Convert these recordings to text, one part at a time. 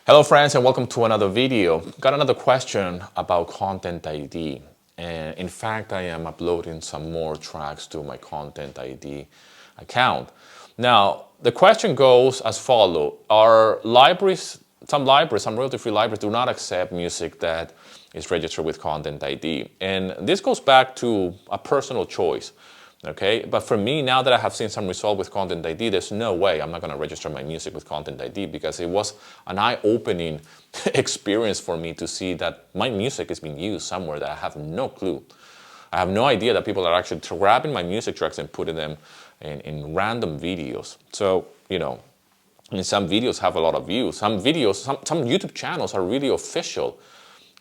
Hello friends and welcome to another video. Got another question about Content ID. And in fact, I am uploading some more tracks to my Content ID account. Now, the question goes as follows. Some royalty-free libraries do not accept music that is registered with Content ID. And this goes back to a personal choice. Okay, but for me, now that I have seen some result with Content ID, there's no way I'm not going to register my music with Content ID because it was an eye-opening experience for me to see that my music is being used somewhere that I have no clue. I have no idea that people are actually grabbing my music tracks and putting them in random videos. So, and some videos have a lot of views. Some YouTube channels are really official,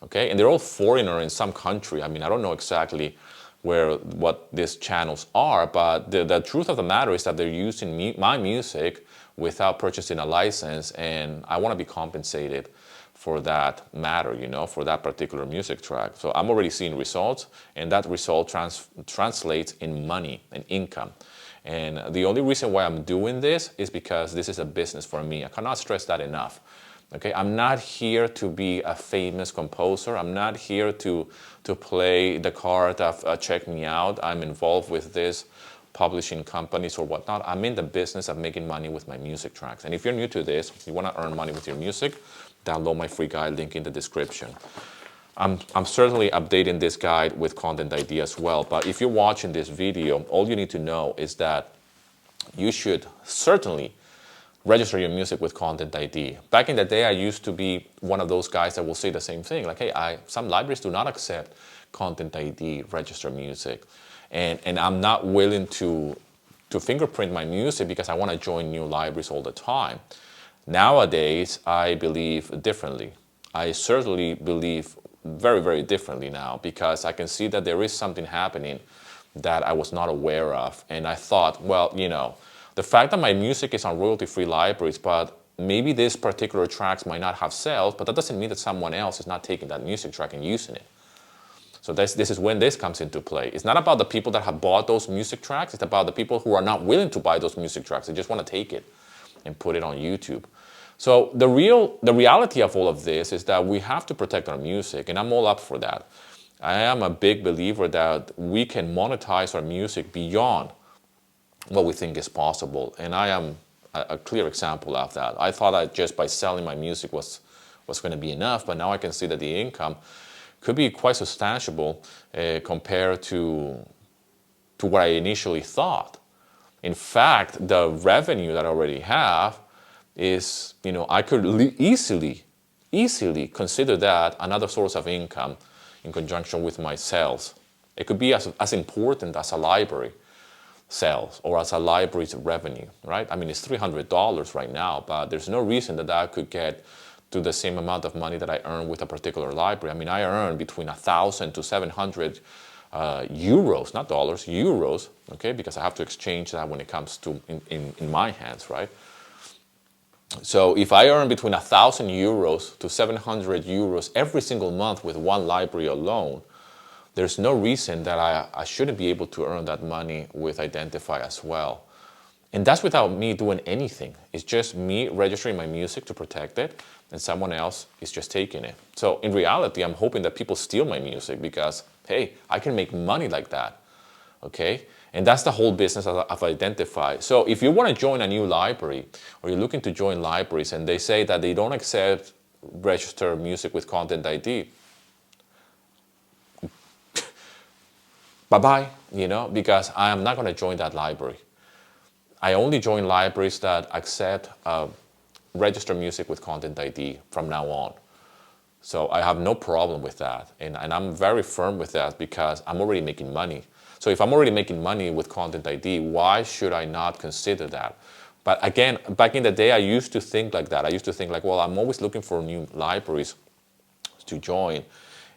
okay? And they're all foreigner in some country. I mean, I don't know exactly what these channels are, but the truth of the matter is that they're using my music without purchasing a license, and I want to be compensated for that matter, for that particular music track. So I'm already seeing results, and that result translates in money and income. And the only reason why I'm doing this is because this is a business for me. I cannot stress that enough. Okay, I'm not here to be a famous composer. I'm not here to play the card of check me out. I'm involved with this publishing companies or whatnot. I'm in the business of making money with my music tracks. And if you're new to this, you want to earn money with your music, download my free guide, link in the description. I'm certainly updating this guide with Content ID as well. But if you're watching this video, all you need to know is that you should certainly register your music with Content ID. Back in the day, I used to be one of those guys that will say the same thing, like, hey, some libraries do not accept Content ID registered music. And I'm not willing to fingerprint my music because I want to join new libraries all the time. Nowadays, I believe differently. I certainly believe very, very differently now because I can see that there is something happening that I was not aware of. And I thought, well, the fact that my music is on royalty-free libraries, but maybe these particular tracks might not have sales, but that doesn't mean that someone else is not taking that music track and using it. So this is when this comes into play. It's not about the people that have bought those music tracks. It's about the people who are not willing to buy those music tracks. They just want to take it and put it on YouTube. So the reality of all of this is that we have to protect our music, and I'm all up for that. I am a big believer that we can monetize our music beyond what we think is possible, and I am a clear example of that. I thought that just by selling my music was going to be enough, but now I can see that the income could be quite substantial compared to what I initially thought. In fact, the revenue that I already have is, I could easily consider that another source of income in conjunction with my sales. It could be as important as a library sales or as a library's revenue, right? I mean, it's $300 right now, but there's no reason that I could get to the same amount of money that I earn with a particular library. I mean, I earn between 1,000 to 700 euros, not dollars, euros, okay? Because I have to exchange that when it comes to in my hands, right? So if I earn between 1,000 euros to 700 euros every single month with one library alone, there's no reason that I shouldn't be able to earn that money with Identify as well. And that's without me doing anything. It's just me registering my music to protect it, and someone else is just taking it. So in reality, I'm hoping that people steal my music because, hey, I can make money like that, okay? And that's the whole business of Identify. So if you want to join a new library, or you're looking to join libraries, and they say that they don't accept registered music with Content ID, bye-bye, because I am not going to join that library. I only join libraries that accept registered music with Content ID from now on. So I have no problem with that. And I'm very firm with that because I'm already making money. So if I'm already making money with Content ID, why should I not consider that? But again, back in the day, I used to think like that. I used to think like, well, I'm always looking for new libraries to join.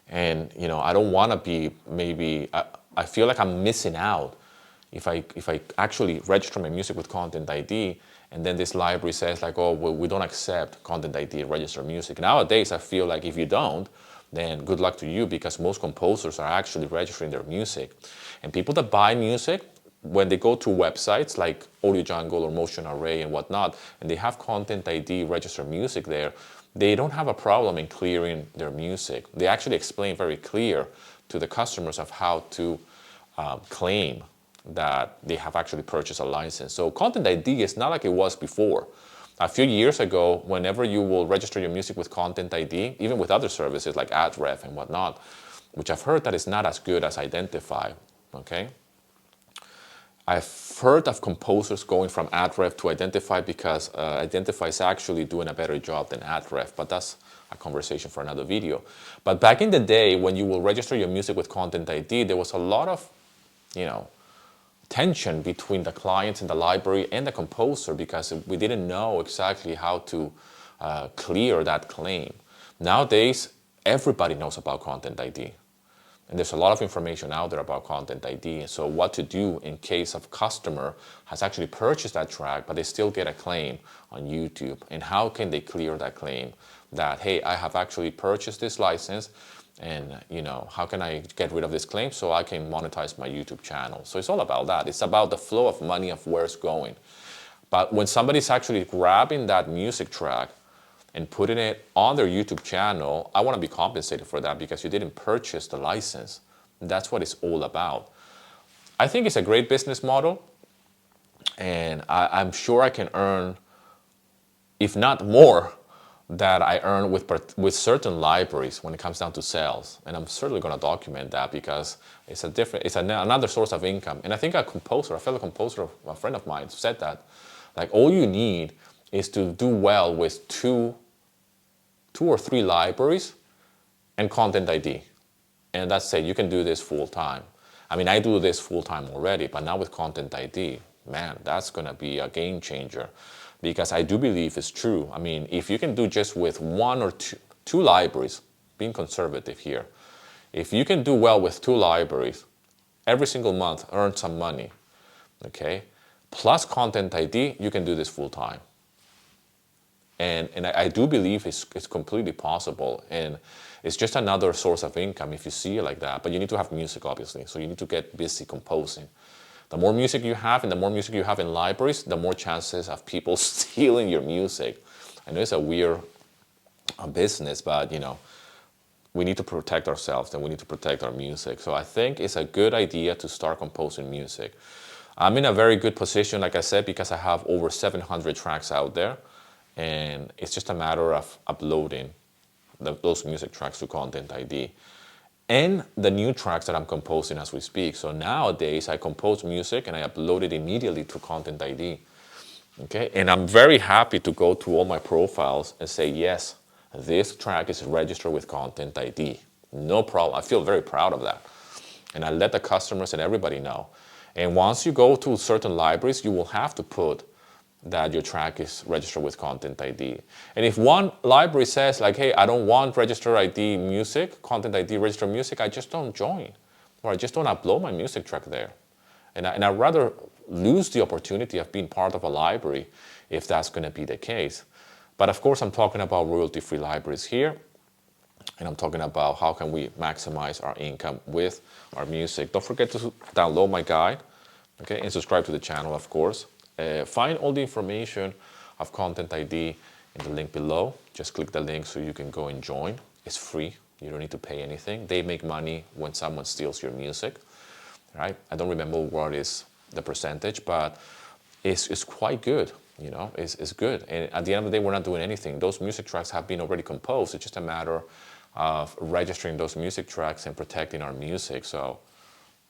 And, I don't want to be I feel like I'm missing out if I actually register my music with Content ID and then this library says like, oh, well, we don't accept Content ID registered music. Nowadays, I feel like if you don't, then good luck to you because most composers are actually registering their music. And people that buy music, when they go to websites like Audio Jungle or Motion Array and whatnot, and they have Content ID register music there, they don't have a problem in clearing their music. They actually explain very clear to the customers of how to claim that they have actually purchased a license. So Content ID is not like it was before. A few years ago, whenever you will register your music with Content ID, even with other services like AdRef and whatnot, which I've heard that is not as good as Identify, okay? I've heard of composers going from AdRef to Identify because Identify is actually doing a better job than AdRef, but that's a conversation for another video. But back in the day, when you will register your music with Content ID, there was a lot of, tension between the clients in the library and the composer because we didn't know exactly how to clear that claim. Nowadays, everybody knows about Content ID. And there's a lot of information out there about Content ID. And so what to do in case a customer has actually purchased that track, but they still get a claim on YouTube. And how can they clear that claim that, hey, I have actually purchased this license, and how can I get rid of this claim so I can monetize my YouTube channel? So it's all about that. It's about the flow of money of where it's going. But when somebody's actually grabbing that music track and putting it on their YouTube channel, I want to be compensated for that because you didn't purchase the license. That's what it's all about. I think it's a great business model, and I'm sure I can earn, if not more, that I earn with certain libraries when it comes down to sales. And I'm certainly going to document that because it's another source of income. And I think a fellow composer, a friend of mine said that, like, all you need is to do well with two or three libraries and Content ID. And that's it, you can do this full time. I mean, I do this full time already, but now with Content ID, man, that's going to be a game changer. Because I do believe it's true. I mean, if you can do just with one or two libraries, being conservative here, if you can do well with two libraries, every single month earn some money, okay? Plus Content ID, you can do this full time. And I do believe it's completely possible. And it's just another source of income if you see it like that. But you need to have music, obviously. So you need to get busy composing. The more music you have and the more music you have in libraries, the more chances of people stealing your music. I know it's a weird business, but we need to protect ourselves and we need to protect our music. So I think it's a good idea to start composing music. I'm in a very good position, like I said, because I have over 700 tracks out there, and it's just a matter of uploading those music tracks to Content ID. And the new tracks that I'm composing as we speak. So nowadays, I compose music and I upload it immediately to Content ID. Okay, and I'm very happy to go to all my profiles and say, yes, this track is registered with Content ID. No problem. I feel very proud of that. And I let the customers and everybody know. And once you go to certain libraries, you will have to put that your track is registered with Content ID. And if one library says like, hey, I don't want register ID music, Content ID registered music, I just don't join, or I just don't upload my music track there. And I'd rather lose the opportunity of being part of a library if that's going to be the case. But of course, I'm talking about royalty-free libraries here, and I'm talking about how can we maximize our income with our music. Don't forget to download my guide, okay, and subscribe to the channel, of course. Find all the information of Content ID in the link below. Just click the link so you can go and join. It's free. You don't need to pay anything. They make money when someone steals your music, right? I don't remember what is the percentage, but it's quite good. It's good. And at the end of the day, we're not doing anything. Those music tracks have been already composed. It's just a matter of registering those music tracks and protecting our music. So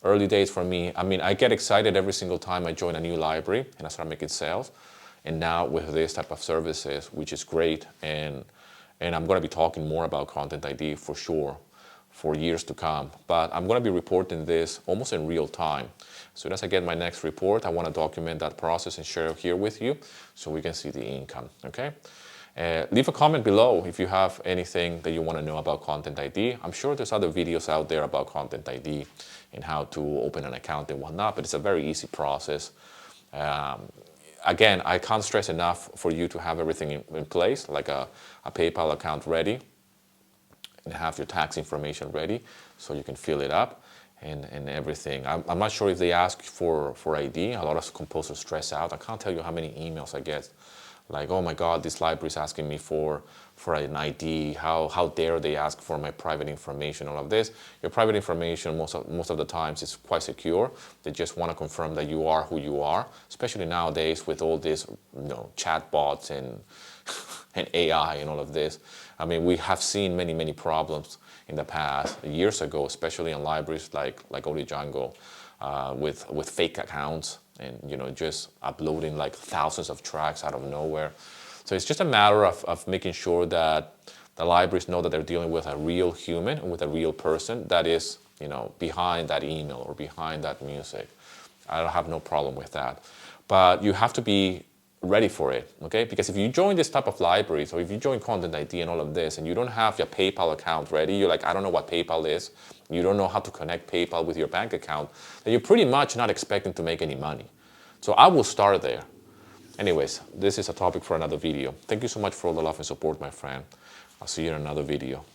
early days for me. I mean, I get excited every single time I join a new library and I start making sales. And now with this type of services, which is great, and I'm going to be talking more about Content ID for sure for years to come. But I'm going to be reporting this almost in real time. As soon as I get my next report, I want to document that process and share it here with you so we can see the income, okay? Leave a comment below if you have anything that you want to know about Content ID. I'm sure there's other videos out there about Content ID and how to open an account and whatnot, but it's a very easy process. Again, I can't stress enough for you to have everything in place, like a PayPal account ready, and have your tax information ready so you can fill it up. and everything. I'm not sure if they ask for ID. A lot of composers stress out. I can't tell you how many emails I get, like, oh my God, this library is asking me for an ID. How dare they ask for my private information? All of this. Your private information most of the times is quite secure. They just want to confirm that you are who you are. Especially nowadays with all these chat bots and and AI and all of this. I mean, we have seen many problems in the past, years ago, especially in libraries like Oli Django, with fake accounts and just uploading like thousands of tracks out of nowhere. So it's just a matter of making sure that the libraries know that they're dealing with a real human and with a real person that is behind that email or behind that music. I don't have no problem with that, but you have to be ready for it, okay? Because if you join this type of libraries, or if you join Content ID and all of this, and you don't have your PayPal account ready, you're like, I don't know what PayPal is, you don't know how to connect PayPal with your bank account, then you're pretty much not expecting to make any money. So I will start there. Anyways, this is a topic for another video. Thank you so much for all the love and support, my friend. I'll see you in another video.